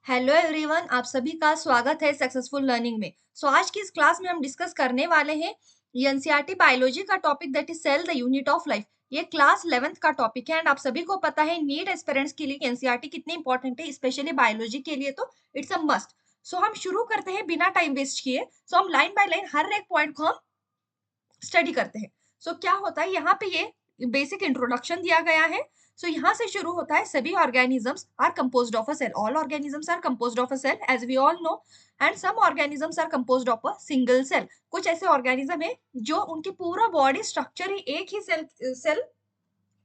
Hello everyone, आप सभी का स्वागत है सक्सेसफुल लर्निंग में। आज की इस क्लास में हम डिस्कस करने वाले हैं एनसीईआरटी बायोलॉजी का topic that is cell the unit of life. ये क्लास 11th का टॉपिक है एंड आप सभी को पता है नीट एस्पिरेंट्स के लिए एनसीईआरटी कितनी इंपॉर्टेंट है, स्पेशली बायोलॉजी के लिए तो इट्स अ मस्ट। हम शुरू करते हैं बिना टाइम वेस्ट किए। हम लाइन बाय लाइन हर एक पॉइंट को हम स्टडी करते हैं। क्या होता है यहाँ पे, ये बेसिक इंट्रोडक्शन दिया गया है। यहाँ से शुरू होता है सभी organisms are composed of a cell, all organisms are composed of a cell as we all know, and some organisms are composed of a single cell. कुछ ऐसे ऑर्गेनिज्म है जो उनकी पूरा बॉडी स्ट्रक्चर ही एक ही सेल सेल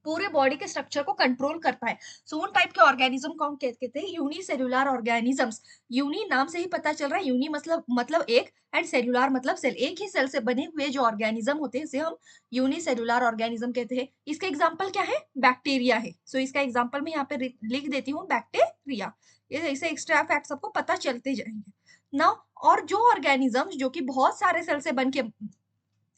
पूरे body के structure को कंट्रोल करता है। उन टाइप के ऑर्गेनिज्म को हम कहते हैं यूनिसेल्युलर ऑर्गेनिजम्स। यूनि नाम से ही पता चल रहा है, यूनि मतलब एक, एंड सेल्युलर मतलब सेल, एक ही सेल से बने हुए जो ऑर्गेनिज्म होते हैं उसे हम यूनिसेल्युलर ऑर्गेनिज्म कहते हैं। इसका एग्जांपल क्या है? बैक्टीरिया है। इसका एग्जांपल मैं यहाँ पे लिख देती हूँ, बैक्टीरिया। ऐसे एक्स्ट्रा फैक्ट्स आपको पता चलते जाएंगे ना। और जो ऑर्गेनिजम्स जो कि बहुत सारे सेल से बन के,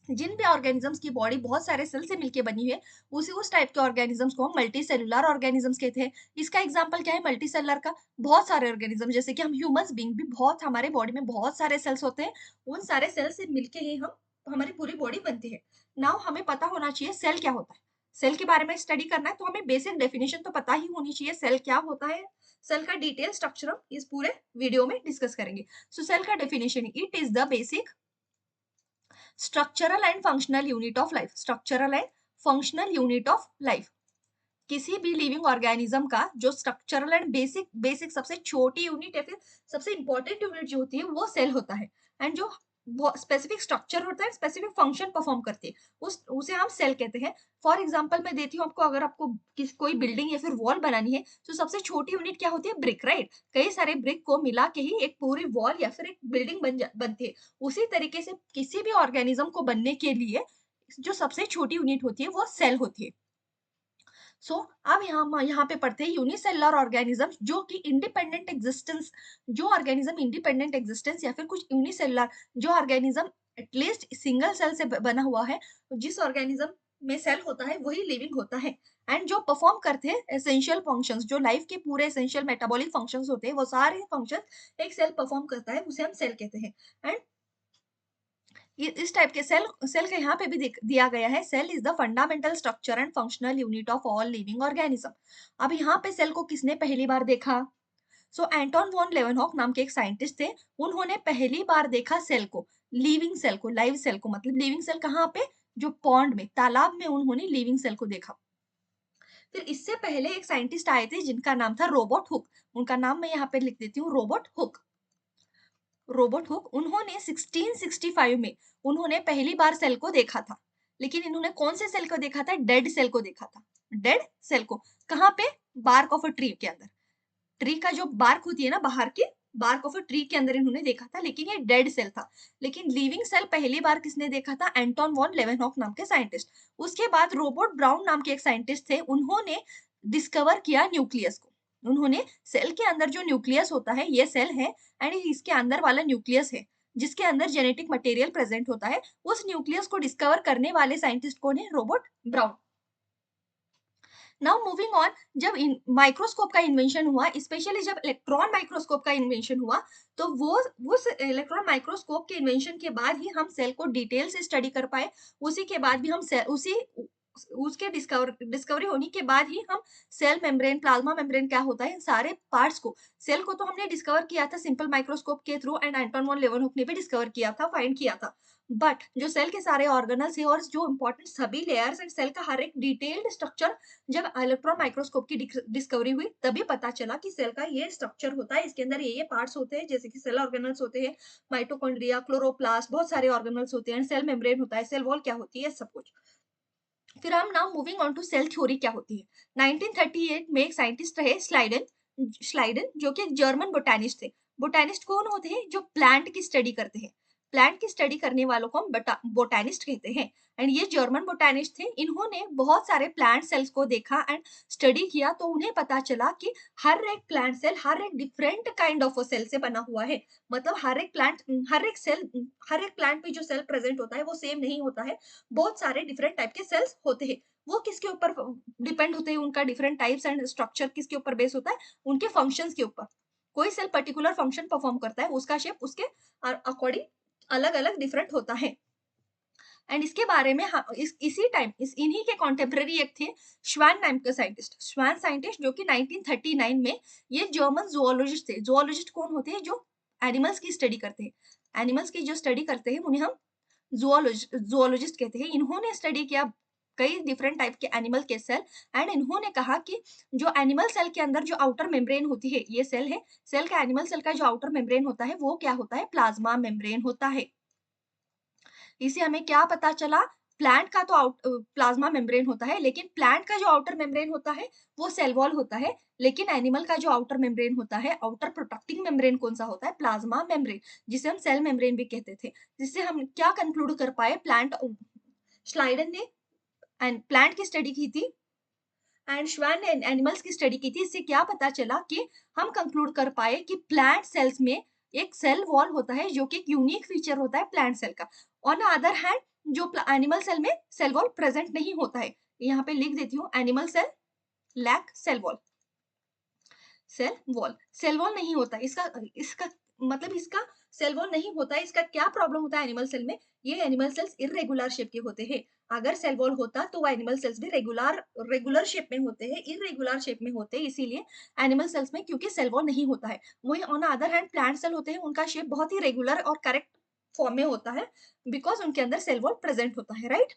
जिन भी ऑर्गेनिजम्स की बॉडी बहुत सारे सेल से मिलकर बनी है, उस टाइप के ऑर्गेनिजम्स को हम मल्टी सेलुलर ऑर्गेनिजम्स कहते हैं। इसका एग्जांपल क्या है मल्टी सेलुलर का? बहुत सारे ऑर्गेनिज्म, जैसे कि हम ह्यूमंस बीइंग भी, बहुत हमारे बॉडी में बहुत सारे सेल्स होते हैं। उन सारे सेल से मिलके ही हम हमारी पूरी बॉडी बनती है। नाउ हमें पता होना चाहिए सेल क्या होता है। सेल के बारे में स्टडी करना है तो हमें बेसिक डेफिनेशन तो पता ही होनी चाहिए, सेल क्या होता है। सेल का डिटेल स्ट्रक्चर हम इस पूरे वीडियो में डिस्कस करेंगे। सेल का definition, it is the basic structural and functional unit of life. Structural and functional unit of life, किसी भी लिविंग ऑर्गेनिज्म का जो स्ट्रक्चरल एंड बेसिक बेसिक सबसे छोटी यूनिट या फिर सबसे इंपॉर्टेंट यूनिट जो होती है वो सेल होता है। एंड जो स्पेसिफिक स्ट्रक्चर होता है, स्पेसिफिक फंक्शन परफॉर्म करती है, उसे हम सेल कहते हैं। फॉर एग्जांपल मैं देती हूँ आपको, अगर आपको कोई बिल्डिंग या फिर वॉल बनानी है तो सबसे छोटी यूनिट क्या होती है? Brick, right. कई सारे ब्रिक को मिला के ही एक पूरी वॉल या फिर एक बिल्डिंग बनती है। उसी तरीके से किसी भी ऑर्गेनिज्म को बनने के लिए जो सबसे छोटी यूनिट होती है वो सेल होती है। अब यहाँ पे पढ़ते हैं यूनिसेलुलर ऑर्गेनिज्म जो कि इंडिपेंडेंट एग्जिस्टेंस, जो ऑर्गेनिज्म इंडिपेंडेंट एग्जिस्टेंस या फिर कुछ यूनिसेलुलर, जो ऑर्गेनिज्म एटलीस्ट सिंगल सेल से बना हुआ है, जिस ऑर्गेनिज्म में सेल होता है वही लिविंग होता है। एंड जो परफॉर्म करते हैं एसेंशियल फंक्शंस, जो लाइफ के पूरे एसेंशियल मेटाबॉलिक फंक्शंस होते हैं, वो सारे फंक्शन एक सेल परफॉर्म करता है, उसे हम सेल कहते हैं। एंड इस टाइप के सेल सेल का यहाँ पे भी दिया गया है, cell is the fundamental structure and functional unit of all living organism. अब यहाँ पे सेल को किसने पहली बार देखा? एंटोन वॉन लेवनहॉक नाम के एक साइंटिस्ट थे, उन्होंने पहली बार देखा सेल को, लिविंग सेल को, लाइव सेल को। मतलब लिविंग सेल कहाँ पे? जो पॉन्ड में, तालाब में उन्होंने लिविंग सेल को देखा। फिर इससे पहले एक साइंटिस्ट आए थे जिनका नाम था रॉबर्ट हुक। उनका नाम मैं यहाँ पे लिख देती हूँ, रॉबर्ट हुक। रॉबर्ट हुक, उन्होंने 1665 में उन्होंने पहली बार सेल को देखा था। लेकिन इन्होंने कौन से सेल को देखा था? डेड सेल को देखा था। डेड सेल को कहाँ पे? बार्क ऑफ अ ट्री के अंदर। ट्री का जो बार्क होती है ना, बाहर की बार्क ऑफ अ ट्री के अंदर इन्होंने देखा था, लेकिन ये डेड सेल था। लेकिन लिविंग सेल पहली बार किसने देखा था? एंटोन वॉन लेवेनहॉक नाम के साइंटिस्ट। उसके बाद रॉबर्ट ब्राउन नाम के एक साइंटिस्ट थे, उन्होंने डिस्कवर किया न्यूक्लियस को। उन्होंने सेल के अंदर जो न्यूक्लियस होता है, ये सेल है एंड इसके अंदर वाला न्यूक्लियस है जिसके अंदर जेनेटिक मटेरियल प्रेजेंट होता है, उस न्यूक्लियस को डिस्कवर करने वाले साइंटिस्ट कौन है? Robert brown. Now moving on, जब माइक्रोस्कोप का इन्वेंशन हुआ, स्पेशली जब इलेक्ट्रॉन माइक्रोस्कोप का इन्वेंशन हुआ, तो वो उस इलेक्ट्रॉन माइक्रोस्कोप के इन्वेंशन के बाद ही हम सेल को डिटेल से स्टडी कर पाए। उसी के बाद भी हम उसके डिस्कवरी होने के बाद ही हम सेल मेम्ब्रेन, प्लाज्मा मेम्ब्रेन क्या होता है, सारे पार्ट्स को, सेल को तो हमने डिस्कवर किया था सिंपल माइक्रोस्कोप के थ्रू, एंड एंटोन वॉन लेवनहुक ने भी डिस्कवर किया था, फाइंड किया था। बट जो सेल के सारे ऑर्गेनल्स है और जो इंपॉर्टेंट सभी लेयर्स एंड सेल का हर एक डिटेल्ड स्ट्रक्चर, जब इलेक्ट्रॉन माइक्रोस्कोप की डिस्कवरी हुई तभी पता चला कि सेल का ये स्ट्रक्चर होता है, इसके अंदर ये पार्ट्स होते हैं, जैसे कि सेल ऑर्गेनल्स होते हैं, माइटोकॉन्ड्रिया, क्लोरोप्लास्ट, बहुत सारे ऑर्गेनल्स होते हैं, सेल मेम्ब्रेन होता है, सेल वॉल क्या होती है, सब कुछ। फिर हम now moving on to cell theory क्या होती है। 1938 में एक साइंटिस्ट रहे स्लाइडन, जो कि एक जर्मन बोटानिस्ट थे। बोटानिस्ट कौन होते हैं? जो प्लांट की स्टडी करते हैं। प्लांट की स्टडी करने वालों को हम बोटानिस्ट कहते हैं। एंड ये जर्मन बोटानिस्ट थे, इन्होंने बहुत सारे प्लांट सेल्स को देखा एंड स्टडी किया, तो उन्हें पता चला कि हर एक प्लांट सेल हर एक डिफरेंट काइंड ऑफ सेल से बना हुआ है। मतलब हर एक प्लांट, हर एक प्लांट में जो सेल प्रेजेंट होता है वो सेम नहीं होता है, बहुत सारे डिफरेंट टाइप के सेल्स होते हैं। वो किसके ऊपर डिपेंड होते हैं? उनका डिफरेंट टाइप्स एंड स्ट्रक्चर किसके ऊपर बेस होता है? उनके फंक्शंस के ऊपर। कोई सेल पर्टिकुलर फंक्शन परफॉर्म करता है, उसका शेप उसके अकॉर्डिंग अलग अलग डिफरेंट होता है। एंड इसके बारे में इसी टाइम इन्हीं के कॉन्टेम्पररी एक थे श्वान नाम के साइंटिस्ट, श्वान साइंटिस्ट जो कि 1939 में, ये जर्मन जूलॉजिस्ट थे। जूलॉजिस्ट कौन होते हैं? जो एनिमल्स की स्टडी करते हैं। एनिमल्स की जो स्टडी करते हैं उन्हें हम जूलॉजिस्ट कहते हैं। इन्होंने स्टडी किया कई डिफरेंट टाइप के एनिमल के सेल, एंड इन्होंने कहा कि जो एनिमल सेल के अंदर जो आउटर मेम्ब्रेन होती है, ये सेल है, सेल का एनिमल सेल का जो आउटर मेम्ब्रेन होता है वो क्या होता है? प्लाज्मा मेम्ब्रेन होता है। इसे हमें क्या पता चला? प्लांट का तो प्लाज्मा मेम्ब्रेन होता है, लेकिन प्लांट का जो आउटर मेम्ब्रेन होता है वो सेल वॉल होता है, लेकिन एनिमल का जो आउटर मेम्ब्रेन होता है, आउटर प्रोटेक्टिंग मेम्ब्रेन कौन सा होता है? प्लाज्मा मेम्ब्रेन, जिसे हम सेल मेम्ब्रेन भी कहते थे। जिससे हम क्या कंक्लूड कर पाए? श्लाइडन ने प्लांट की स्टडी की थी एंड श्वान ने एनिमल्स की स्टडी की थी। इससे क्या पता चला कि हम कंक्लूड कर पाए कि प्लांट सेल्स में एक सेल वॉल होता है जो कि एक यूनिक फीचर होता है प्लांट सेल का। ऑन अदर हैंड जो एनिमल सेल में सेल वॉल प्रेजेंट नहीं होता है। यहाँ पे लिख देती हूँ, animal cell lack cell wall. Cell wall नहीं होता इसका इसका मतलब इसका सेल वॉल नहीं होता है। इसका क्या प्रॉब्लम होता है एनिमल सेल में? ये एनिमल सेल्स इरेगुलर शेप के होते हैं। अगर सेल वॉल होता तो वो एनिमल सेल्स भी रेगुलर शेप में होते हैं, इरेगुलर शेप में होते हैं। इसीलिए एनिमल सेल्स में क्योंकि सेल वॉल नहीं होता है। वही on other hand plant cell होते हैं, उनका शेप बहुत ही रेगुलर और करेक्ट फॉर्म में होता है, बिकॉज उनके अंदर सेल वॉल प्रेजेंट होता है, राइट।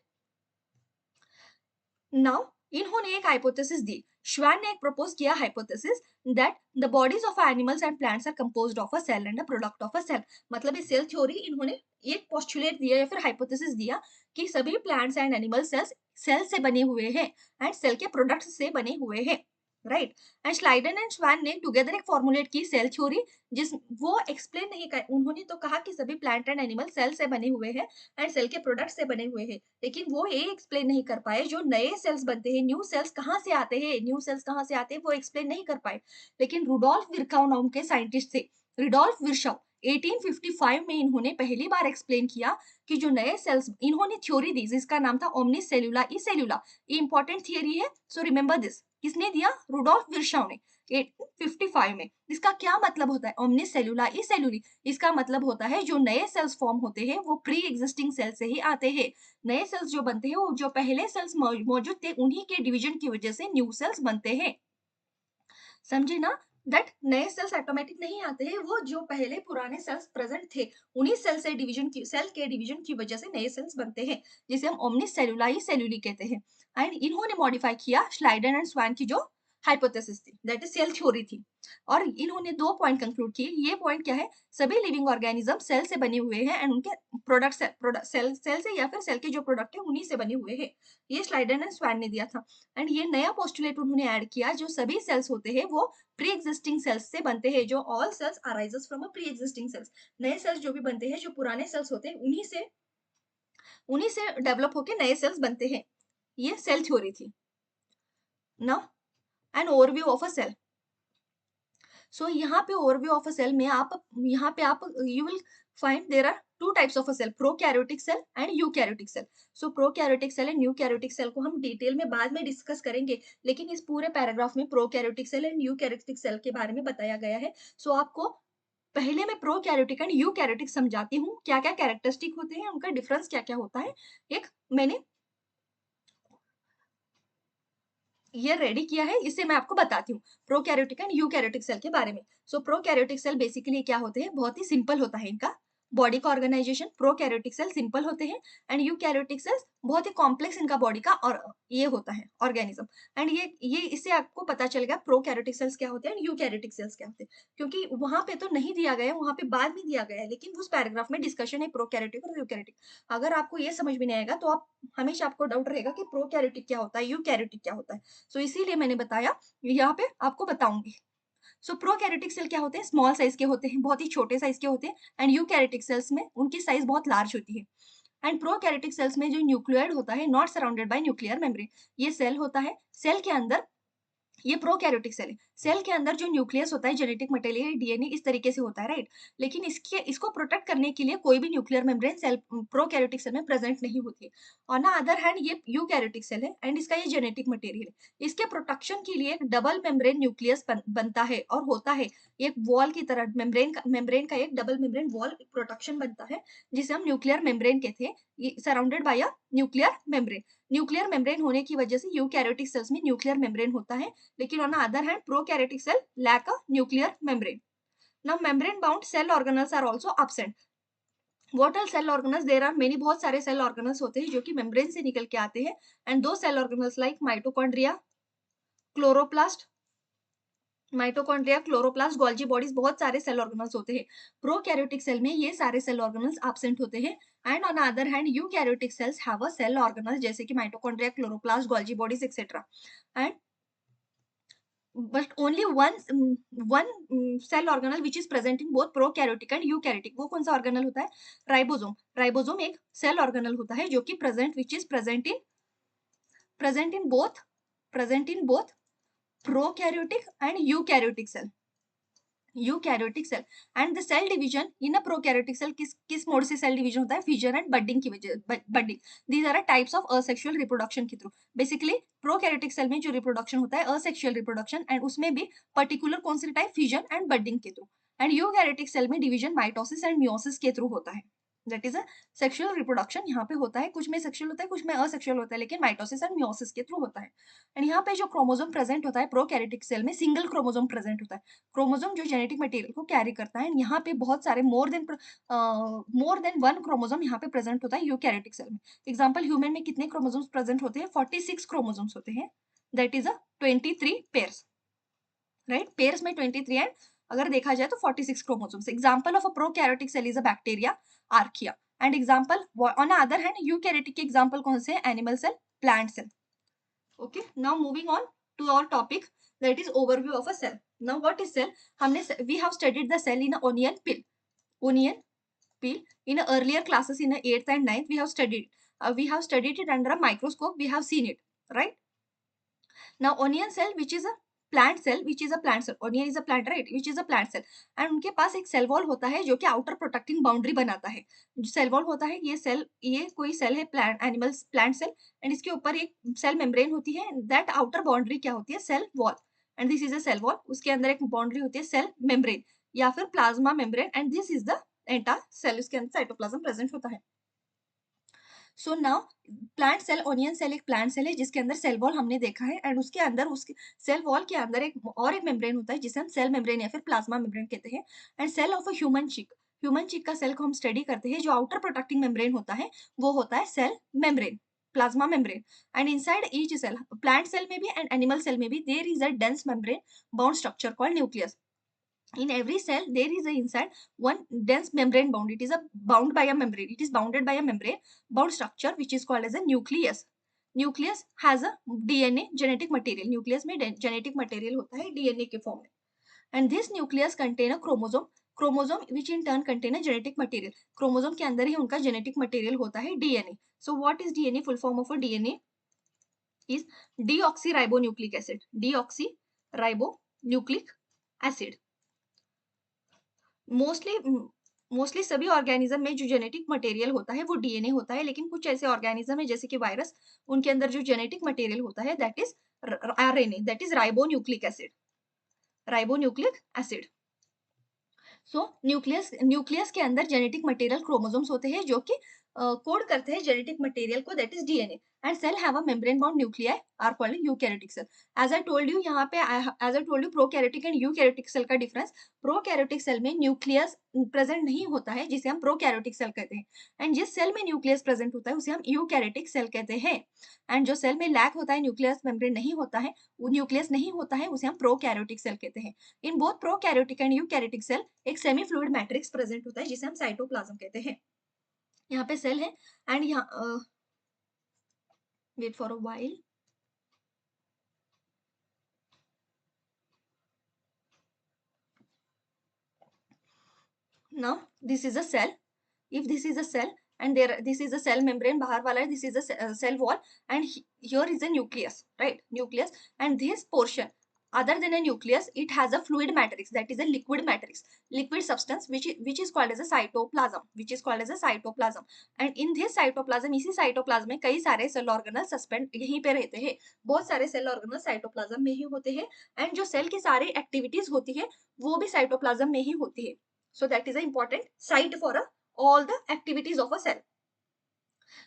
नाउ इन्होंने एक हाइपोथेसिस दी। श्वान ने एक प्रपोज किया hypothesis that the bodies of animals and plants are composed of a cell and a product of a cell. मतलब ये सेल थ्योरी इन्होंने एक पोस्टुलेट दिया या फिर हाइपोथेसिस दिया कि सभी plants and animal cells cell से बने हुए हैं एंड सेल के प्रोडक्ट्स से बने हुए हैं, राइट। एंड श्लाइडन एंड श्वान ने टुगेदर एक फॉर्मुलेट की सेल थ्योरी, जिस वो एक्सप्लेन नहीं कर, उन्होंने तो कहा कि सभी प्लांट एंड एनिमल सेल से बने हुए हैं एंड सेल के प्रोडक्ट से बने हुए हैं, लेकिन वो ये एक्सप्लेन नहीं कर पाए जो नए सेल्स बनते हैं, न्यू सेल्स कहाँ से आते हैं, वो एक्सप्लेन नहीं कर पाए। लेकिन रुडोल्फ विर्काउ नाम के साइंटिस्ट थे, रुडोल्फ विर्शाउ, 1855 में इन्होंने पहली बार एक्सप्लेन किया कि जो नए सेल्स, इन्होंने थ्योरी दी जिसका नाम था ओमनिस सेलुला ई सेलुला। ये इंपॉर्टेंट थियरी है, सो रिमेंबर दिस। किसने दिया? रुडोल्फ विर्शाउ ने 1855 में। इसका क्या मतलब होता है? ओमनिस सेलुला ई सेलुली, इसका मतलब होता है जो नए सेल्स फॉर्म होते हैं वो प्री एग्जिस्टिंग सेल से ही आते हैं। नए सेल्स जो बनते हैं वो जो पहले सेल्स मौजूद थे उन्हीं के डिवीजन की वजह से न्यू सेल्स बनते हैं। समझे ना? दैट नए सेल्स ऑटोमेटिक नहीं आते हैं, वो जो पहले पुराने सेल्स प्रेजेंट थे उन्हीं सेल के डिवीजन की वजह से नए सेल्स बनते हैं, जिसे हम ओमनिस सेलुलाई सेलुली कहते हैं। एंड इन्होंने मॉडिफाई किया श्लाइडन एंड स्वान की जो हाइपोथेसिस थी, दैट इज सेल थ्योरी थी। और इन्होंने 2 पॉइंट कंक्लूड किए। ये पॉइंट क्या है? सभी लिविंग ऑर्गेनिज्म सेल से बने हुए हैं एंड उनके प्रोडक्ट सेल से या फिर सेल के जो प्रोडक्ट है उन्हीं से बने हुए हैं। ये श्लाइडन एंड स्वान ने दिया था। एंड ये नया पोस्टुलेट उन्होंने ऐड किया, जो सभी सेल्स होते हैं वो प्री एग्जिस्टिंग सेल्स से बनते हैं, जो all cells arises from a pre existing cells. नए सेल्स जो भी बनते हैं, जो पुराने सेल्स होते हैं उन्हीं से डेवलप होके नए सेल्स बनते हैं। ये सेल थ्योरी थी। Now an overview of a cell. So यहाँ पे ओवरव्यू ऑफ अ सेल में आप you will find there are 2 types of a cell, prokaryotic cell and eukaryotic cell. So prokaryotic cell and eukaryotic cell को हम detail में बाद में discuss करेंगे, लेकिन इस पूरे पैराग्राफ में prokaryotic cell and eukaryotic cell के बारे में बताया गया है। सो आपको पहले मैं प्रोकैरियोटिक एंड यूकैरियोटिक समझाती हूँ, क्या क्या कैरेक्टरिस्टिक होते हैं, उनका डिफरेंस क्या क्या होता है। एक मैंने ये रेडी किया है, इसे मैं आपको बताती हूँ प्रोकैरियोटिक एंड यूकैरियोटिक सेल के बारे में। सो प्रोकैरियोटिक सेल बेसिकली क्या होते हैं? बहुत ही सिंपल होता है इनका बॉडी का ऑर्गेनाइजेशन। प्रोकैरियोटिक सेल सिंपल होते हैं एंड यूकैरियोटिक सेल्स बहुत ही कॉम्प्लेक्स इनका बॉडी का और ये होता है ऑर्गेनिज्म। एंड ये इससे आपको पता चलेगा प्रोकैरियोटिक सेल्स क्या होते हैं एंड यूकैरियोटिक सेल्स क्या होते हैं, क्योंकि वहां पे तो नहीं दिया गया है, वहां पे बाद में दिया गया है, लेकिन उस पैराग्राफ में डिस्कशन है प्रोकैरियोटिक और यूकैरियोटिक। अगर आपको ये समझ में नहीं आएगा तो आप हमेशा आपको डाउट रहेगा कि प्रोकैरियोटिक क्या होता है, यूकैरियोटिक क्या होता है। सो इसीलिए मैंने बताया, यहाँ पे आपको बताऊंगी। सो प्रोकैरियोटिक सेल क्या होते हैं? स्मॉल साइज के होते हैं, बहुत ही छोटे साइज के होते हैं। एंड यूकैरियोटिक सेल्स में उनकी साइज बहुत लार्ज होती है। एंड प्रोकैरियोटिक सेल्स में जो न्यूक्लियोइड होता है, not surrounded by nuclear membrane, ये सेल होता है, सेल के अंदर ये प्रोकैरियोटिक सेल है। सेल के अंदर जो न्यूक्लियस होता है, जेनेटिक मटेरियल, डीएनए इस तरीके से होता है, राइट? लेकिन इसको प्रोटेक्ट करने के लिए कोई भी nuclear membrane cell prokaryotic cell में प्रेजेंट नहीं होती है। ऑन द अदर हैंड ये यूकैरियोटिक सेल है एंड इसका ये जेनेटिक मटेरियल है। इसके प्रोटेक्शन के लिए एक डबल मेम्ब्रेन न्यूक्लियस बनता है और होता है एक वॉल की तरह, मेम्ब्रेन का एक डबल मेम्ब्रेन वॉल प्रोटेक्शन बनता है, जिसे हम न्यूक्लियर मेम्ब्रेन कहते हैं, surrounded by a nuclear membrane. Nuclear membrane होने की वजह से यूकैरियोटिक सेल्स में न्यूक्लियर मेम्ब्रेन होता है, लेकिन on the other hand prokaryotic cell lack a nuclear membrane. Now membrane bound cell organelles are also absent. What are cell organelles? There are many, बहुत सारे cell organelles होते हैं जो कि membrane से निकल के आते हैं, and those cell organelles like mitochondria, chloroplast, chloroplast, Golgi bodies, बहुत सारे सेल ऑर्गेनल्स होते हैं। प्रोकैरियोटिक सेल में ये सारे सेल ऑर्गेनल्स एब्सेंट होते हैं and on other hand eukaryotic cells have a cell organelles जैसे कि mitochondria, chloroplast, Golgi bodies etcetera. And but only one cell organelle which is present in both prokaryotic and eukaryotic, वो कौन सा organelle होता है? Ribosome. Ribosome एक cell organelle होता है जो कि present in both prokaryotic and eukaryotic cell, and the cell division in a prokaryotic cell किस मोड से सेल डिवीजन होता है? फिजन एंड बडिंग की वजह, budding. These are types of asexual reproduction के थ्रू। बेसिकली प्रोकैरियोटिक सेल में जो रिप्रोडक्शन होता है असेक्सुअल रिप्रोडक्शन, एंड उसमें भी पर्टिकुलर कौन से टाइप? फिजन एंड बडिंग के थ्रू। एंड यूकैरियोटिक सेल में डिवीजन माइटोसिस एंड मियोसिस के थ्रू होता है। That is a sexual reproduction यहाँ पे होता है, कुछ में सेक्सुअल होता है, कुछ में असेक्सुअल होता है, लेकिन माइटोसिस एंड मियोसिस के थ्रू होता है। एंड यहाँ पे जो क्रोमोसोम प्रेजेंट होता है प्रोकैरियोटिक सेल में, सिंगल क्रोमोसोम प्रेजेंट होता है। क्रोमोसोम जो जेनेटिक मटेरियल को कैरी करता है, यहाँ पे बहुत सारे मोर देन वन क्रोमोसोम यहाँ पे प्रेजेंट होता है यूकैरियोटिक सेल में। एग्जांपल, ह्यूमन में कितने क्रोमोसोम्स प्रेजेंट होते हैं? 46 क्रोमोसोम्स होते हैं, that is a 23 pairs, right? Pairs में 23 एंड अगर देखा जाए तो 46 chromosomes. Example of a prokaryotic cell is a bacteria, archaea. And example on other hand eukaryotic के एग्जांपल कौन से? Animal cell, plant cell. Okay, now moving on to our topic, that is overview of a cell. Now what is cell? We have studied the cell in a onion peel in a earlier classes in a 8th and 9th. We have studied it under a microscope. We have seen it, right? Now onion cell, which is a plant cell, onion is a plant, right? Which is a plant cell, and उनके पास एक cell wall होता है जो कि outer protecting boundary बनाता है। जो cell wall होता है, ये कोई सेल है, प्लांट सेल, एंड इसके ऊपर एक सेल मेम्ब्रेन होती है। दैट आउटर बाउंड्री क्या होती है? Cell wall, and this is a cell wall. उसके अंदर एक बाउंड्री होती है सेल मेम्ब्रेन या फिर plasma membrane, and this is the entire cell. उसके अंदर साइटोप्लाज्म प्रेजेंट होता है। So now plant cell, onion cell एक प्लांट सेल है जिसके अंदर सेल वॉल हमने देखा है, एंड उसके अंदर, उसके सेल वॉल के अंदर एक मेम्ब्रेन होता है जिसे हम सेल मेम्ब्रेन या फिर प्लाज्मा मेम्ब्रेन कहते हैं। And cell of a human cheek का सेल को हम स्टडी करते हैं, जो आउटर प्रोटेक्टिंग मेम्ब्रेन होता है वो होता है cell membrane, plasma membrane. And inside each cell, plant cell में भी एंड एनिमल सेल में भी, there is a dense membrane bound structure called nucleus. In every cell there is a inside one dense membrane bound. It is bounded by a membrane bound structure which is called as a nucleus. Nucleus has a DNA, genetic material. Nucleus में genetic material होता है DNA के form में, and this nucleus contain a chromosome which in turn contain a genetic material. Chromosome के अंदर ही उनका genetic material होता है DNA. So what is DNA? Full form of a DNA is deoxyribonucleic acid. Deoxyribonucleic acid. Mostly सभी organism में जो genetic material होता है वो डीएनए होता है, लेकिन कुछ ऐसे ऑर्गेनिज्म है जैसे कि वायरस, उनके अंदर जो जेनेटिक मटेरियल होता है that is RNA, that is ribonucleic acid. So nucleus के अंदर जेनेटिक मटेरियल क्रोमोसोम्स होते हैं जो कि कोड करते हैं जेनेटिक मटेरियल को, that is DNA. And cell have a membrane bound nuclei are called eukaryotic cell. As I told you, यहाँ पे as I told you prokaryotic and eukaryotic cell का डिफरेंस। प्रोकैरियोटिक सेल में nucleus present नहीं होता है जिसे हम prokaryotic cell कहते हैं, एंड जिस सेल में न्यूक्लियस प्रेजेंट होता है उसे हम यूकैरियोटिक सेल कहते हैं। एंड जो सेल में लैक होता है, न्यूक्लियस मेम्ब्रेन नहीं होता है, वो न्यूक्लियस नहीं होता है, उसे हम प्रोकैरियोटिक सेल कहते हैं। In both prokaryotic and eukaryotic cell एक सेमी फ्लूइड मैट्रिक्स प्रेजेंट होता है जिसे हम साइटोप्लाज्म कहते हैं। यहाँ पे सेल है, एंड यहाँ wait for a while. Now this is a cell, if this is a cell and this is a cell membrane bahar wala hai, this is a cell wall, and here is a nucleus, right? Nucleus, and this portion, other than a nucleus, it has a fluid matrix, that is a liquid matrix, liquid substance which is called as a cytoplasm, which is called as a cytoplasm. And in this cytoplasm, इसी cytoplasm में कई सारे cell organelle suspend यहीं पे रहते हैं, बहुत सारे सेल ऑर्गेनल साइटोप्लाज्म में ही होते हैं, एंड जो सेल की सारी एक्टिविटीज होती है वो भी साइटोप्लाज्म में ही होती है. So that is a important site for all the activities of a cell.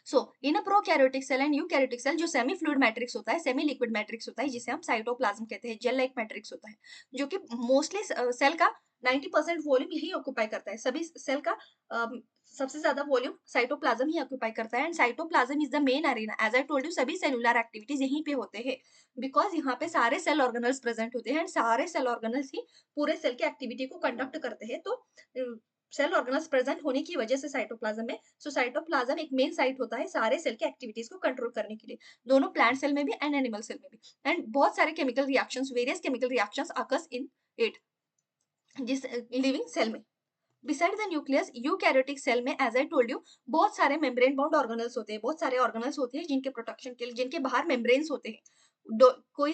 So in a prokaryotic cell and eukaryotic cell जो सेमी फ्लूइड मैट्रिक्स होता है, सेमी लिक्विड मैट्रिक्स होता है, जिसे हम साइटोप्लाज्म कहते हैं, जेल लाइक मैट्रिक्स होता है, जो कि मोस्टली सेल का 90% वॉल्यूम यही ऑक्यूपाई करता है. सभी सेल का सबसे ज्यादा वॉल्यूम साइटोप्लाज्म ही ऑक्यूपाई करता है. And cytoplasm is the main arena, as I told you सभी सेलुलर एक्टिविटीज यहीं पे होते हैं, बिकॉज यहाँ पे सारे सेल ऑर्गेनल्स प्रेजेंट होते हैं, एंड सारे सेल ऑर्गेनल्स ही पूरे सेल की एक्टिविटी को कंडक्ट करते हैं. तो सेल ऑर्गेनल्स प्रेजेंट होने की वजह से साइटोप्लाज्म में, सो साइटोप्लाज्म एक मेन साइट होता है सारे सेल के एक्टिविटीज को कंट्रोल करने के लिए, दोनों प्लांट सेल में भी एंड एनिमल सेल में भी. एंड बहुत सारे chemical reactions, various chemical reactions occurs in it, जिस लिविंग सेल में. Beside the nucleus eukaryotic cell में, एज आई टोल्ड यू, बहुत सारे मेम्ब्रेन बाउंड ऑर्गेनल्स होते हैं, बहुत सारे ऑर्गेनल्स होते हैं जिनके प्रोटेक्शन के लिए, जिनके बाहर मेम्ब्रेन्स होते हैं. कोई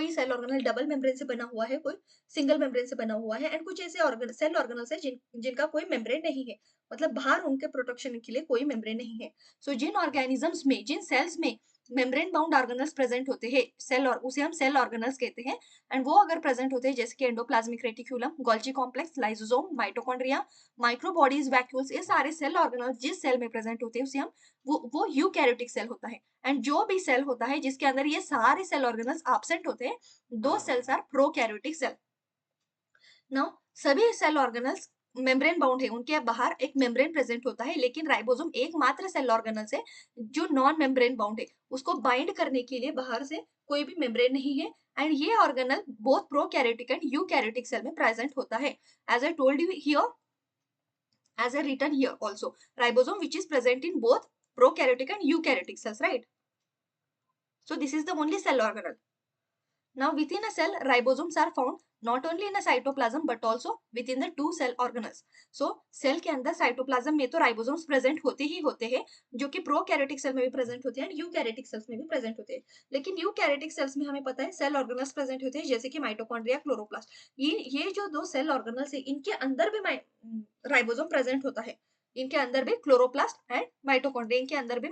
सेल ऑर्गेनल डबल मेम्ब्रेन से बना हुआ है, कोई सिंगल मेम्ब्रेन से बना हुआ है, एंड कुछ ऐसे सेल ऑर्गेनल्स है जिनका कोई मेम्ब्रेन नहीं है, मतलब बाहर उनके प्रोटेक्शन के लिए कोई मेम्ब्रेन नहीं है. सो जिन ऑर्गेनिजम्स में, जिन सेल्स में मेम्ब्रेन बाउंड ऑर्गेनल्स प्रेजेंट होते हैं, सेल और उसे हम सेल ऑर्गेनल्स कहते हैं. एंड वो अगर प्रेजेंट होते हैं जैसे कि endoplasmic reticulum, Golgi complex, lysosome, mitochondria, microbodies, vacuoles, ये सारे सेल ऑर्गेनल्स जिस सेल में प्रेजेंट होते हैं उसे हम वो यूकैरियोटिक सेल होता है. एंड जो भी सेल होता है जिसके अंदर ये सारे सेल ऑर्गेनल्स एब्सेंट होते हैं, दो cells are prokaryotic cell. Now सभी सेल ऑर्गेनल्स मेम्ब्रेन बाउंड है, उनके बाहर एक मेम्ब्रेन प्रेजेंट होता है, लेकिन राइबोसोम एकमात्र सेल ऑर्गेनल्स है जो नॉन मेम्ब्रेन बाउंड है, उसको बाइंड करने के लिए बाहर से कोई भी मेम्ब्रेन नहीं है. एंड ये organelle both prokaryotic and eukaryotic cell में प्रेजेंट होता है. As I told you here, as I written here also, ribosome which is present in both prokaryotic and eukaryotic cells, right? So this is the only cell organelle. Now within a cell, ribosomes are found not only in a cytoplasm but also within the two cell organelles. So cell के अंदर cytoplasm में तो ribosomes present होते ही होते हैं, जो कि prokaryotic cell में भी present होते हैं, eukaryotic cells में भी present होते हैं. लेकिन eukaryotic cells में हमें पता है cell organelles present होते हैं, जैसे कि mitochondria, chloroplast. ये जो दो cell organelles है, इनके अंदर भी ribosome present होता है. इनके अंदर भी क्लोरोप्लास्ट एंड माइटोकॉन्ड्रिया, इनके अंदर भी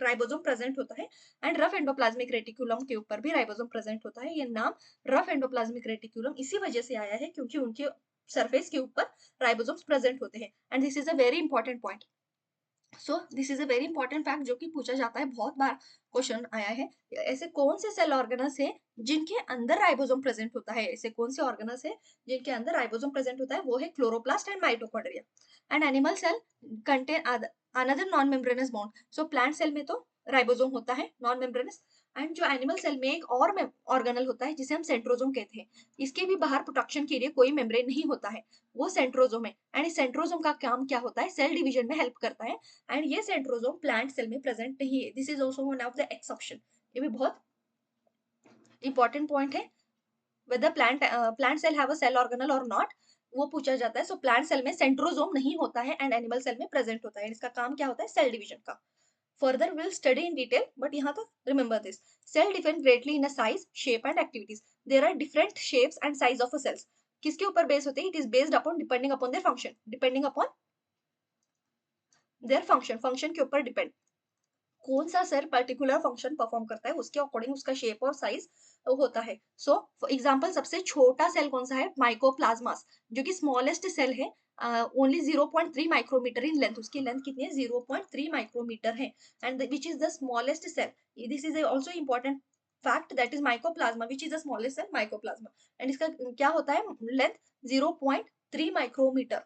राइबोसोम प्रेजेंट होता है. एंड रफ एंडोप्लाज्मिक रेटिकुलम के ऊपर भी राइबोसोम प्रेजेंट होता है. ये नाम रफ एंडोप्लाज्मिक रेटिकुलम इसी वजह से आया है क्योंकि उनके सरफेस के ऊपर राइबोसोम्स प्रेजेंट होते हैं. And this is a very important point. So this is a very important fact जो कि पूछा जाता है, बहुत बार क्वेश्चन आया है. ऐसे कौन से सेल ऑर्गेनल्स है जिनके अंदर राइबोसोम प्रेजेंट होता है, ऐसे कौन से ऑर्गेनल्स है जिनके अंदर राइबोसोम प्रेजेंट होता है, वो है chloroplast and mitochondria. And animal cell contain another non membranous bound. So plant cell में तो राइबोसोम होता है नॉन मेम्ब्रेनस, एंड जो एनिमल सेल में एक और ऑर्गेनल होता है जिसे हम सेंट्रोजोम कहते हैं, इसके भी बाहर प्रोटेक्शन के लिए कोई मेम्ब्रेन नहीं होता है, वो सेंट्रोजोम है. एंड इस सेंट्रोजोम का काम क्या होता है, सेल डिवीजन में हेल्प करता है. एंड ये सेंट्रोजोम प्लांट सेल में प्रेजेंट नहीं है. This is also one of the exception. ये भी बहुत इंपॉर्टेंट पॉइंट है. whether plant cell have a cell organelle or not, वो पूछा जाता है. सो प्लांट सेल में सेंट्रोजोम नहीं होता है एंड एनिमल सेल में प्रेजेंट होता है. इसका काम क्या होता है, सेल डिवीजन का. Further will study in detail, but यहाँ तक remember this. Cell different greatly in a size, shape and activities. There are different shapes and size of a cells. किसके ऊपर बेस होते हैं, it is based upon, depending upon their function, depending upon their function, function के ऊपर depend. कौन सा cell particular function perform करता है उसके अकॉर्डिंग उसका शेप और साइज होता है. सो फॉर एग्जांपल सबसे छोटा सेल कौन सा है, माइकोप्लाज्मास, जो कि स्मॉलेस्ट सेल है, ओनली 0.3 माइक्रोमीटर इन लेंथ. उसकी लेंथ कितनी है, 0.3 माइक्रोमीटर है. And which is the smallest cell, this is also important fact, that is mycoplasma, which is the smallest cell, mycoplasma. And इसका क्या होता है, length 0.3 micrometre.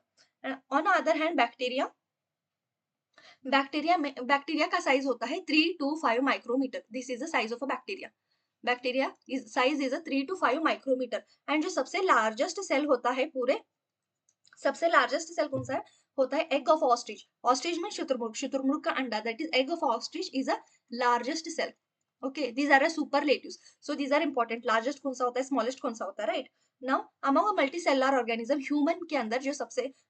On other hand bacteria, bacteria का size होता है 3 to 5 micrometre. This is the size of a bacteria. Bacteria size is 3 to 5 micrometer. And जो सबसे largest cell होता है पूरे, सबसे लार्जेस्ट सेल कौन सा है, होता है एग ऑफ ऑस्ट्रिच. ऑस्ट्रिच में शुतुरमुर्ग, शुतुरमुर्ग का अंडा, that is egg of ostrich is a largest cell. Okay, these are superlatives. So these are important. Largest कौन सा होता है, स्मॉलेस्ट कौन सा होता है, right. Now among a multicellular organism, human के अंदर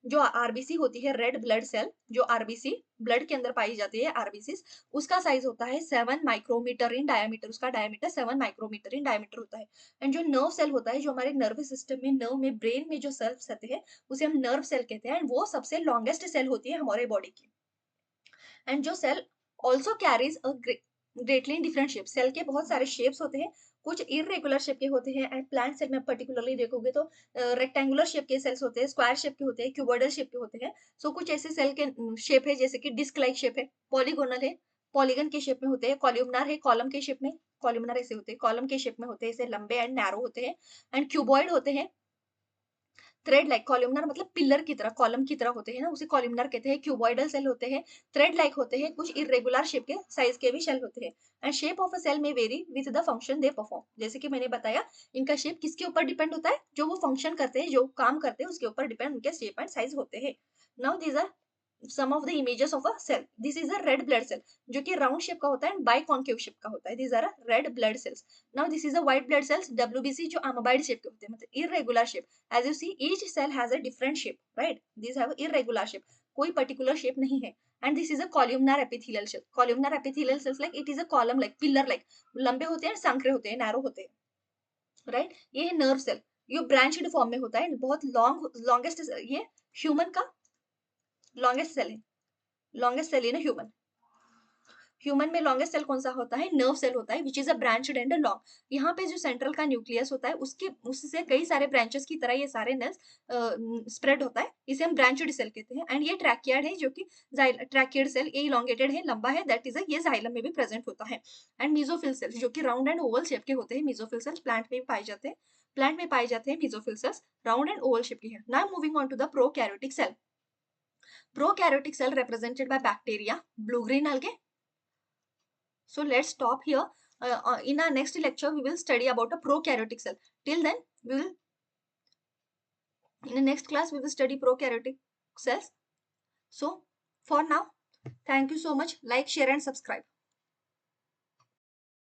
जो आरबीसी होती है, रेड ब्लड सेल, जो आरबीसी ब्लड के अंदर पाई जाती है, आरबीसी, उसका साइज होता है 7 माइक्रोमीटर इन डायमीटर, उसका डायमीटर 7 माइक्रोमीटर इन डायमीटर होता है। एंड जो नर्व सेल होता है, जो हमारे नर्वस सिस्टम में, नर्व में, ब्रेन में जो सेल्स रहते हैं, उसे हम नर्व सेल कहते हैं, एंड वो सबसे लॉन्गेस्ट सेल होती है हमारे बॉडी की। एंड जो cell also carries a greatly in different shape, cell के बहुत सारे शेप्स होते हैं, कुछ इरेगुलर शेप के होते हैं, एंड प्लांट सेल में पर्टिकुलरली देखोगे तो रेक्टेंगुलर शेप के सेल्स होते हैं, स्क्वायर शेप के होते हैं, क्यूबॉइडल शेप के होते हैं। सो कुछ ऐसे सेल के शेप है जैसे कि डिस्क लाइक शेप है, पॉलीगोनल है, पॉलीगन के शेप में होते हैं, कॉलमनार है, कॉलम के शेप में, कॉलमनार ऐसे होते हैं, कॉलम के शेप में होते हैं, ऐसे लंबे एंड नैरो होते हैं, एंड क्यूबॉइड होते हैं, थ्रेड लाइक, कॉलमनर मतलब पिलर की तरह, कॉलम की तरह होते हैं ना, उसे कॉलमनर कहते हैं। क्यूबॉइडल सेल होते हैं, थ्रेड लाइक होते हैं, कुछ इरेगुलर शेप के साइज के भी सेल होते हैं। And shape of a cell में vary with the function they perform, जैसे कि मैंने बताया, इनका शेप किसके ऊपर डिपेंड होता है, जो वो फंक्शन करते हैं, जो काम करते हैं, उसके ऊपर डिपेंड उनके शेप एंड साइज होते हैं। Now these are some of the images of a cell. This is a red blood cell, जो कि राउंड शेप का होता है एंड बाई कॉन्केव शेप का होता है। These are red blood cells. Now this is a white blood cells, WBC, जो amoeboid shape के होते हैं, मतलब irregular shape. As you see, each cell has a different shape, right? These have irregular shape. कोई particular shape नहीं है. And this is a columnar epithelial cell. Columnar epithelial cells like it is a column like pillar like. लंबे होते हैं, संकरे होते हैं, narrow होते हैं, राइट? ये है नर्व सेल, ये ब्रांचड फॉर्म में होता है, बहुत लॉन्गेस्ट, ये ह्यूमन का लॉन्गेस्ट सेल है, लॉन्गेस्ट सेल है ना ह्यूमन। ह्यूमन में लॉन्गेस्ट सेल कौन सा होता है? नर्व सेल होता है, which is a branched and long. यहाँ पे जो सेंट्रल का न्यूक्लियस होता है, उसके उससे कई सारे ब्रांचेस की तरह ये सारे नेल्स स्प्रेड होता है, इसे हम ब्रांचड सेल कहते हैं। एंड ये ट्रैकियड है, जो कि ट्रैकियड सेल, ये इलोंगेटेड है, लंबा है, दैट इज ये जाइलम में भी प्रेजेंट होता है। एंड मीजोफिल सेल्स, जो कि राउंड एंड ओवल शेप के होते हैं, मीजोफिल सेल्स प्लांट में भी पाए जाते हैं, प्लांट में पाए जाते हैं mesophyll cells, round and oval shape के हैं। Now moving on to the prokaryotic cell. Prokaryotic cell represented by bacteria, blue green algae. So let's stop here. In our next lecture, we will study about a prokaryotic cell. Till then, we will, in the next class, we will study prokaryotic cells. So for now, thank you so much. Like, share and subscribe.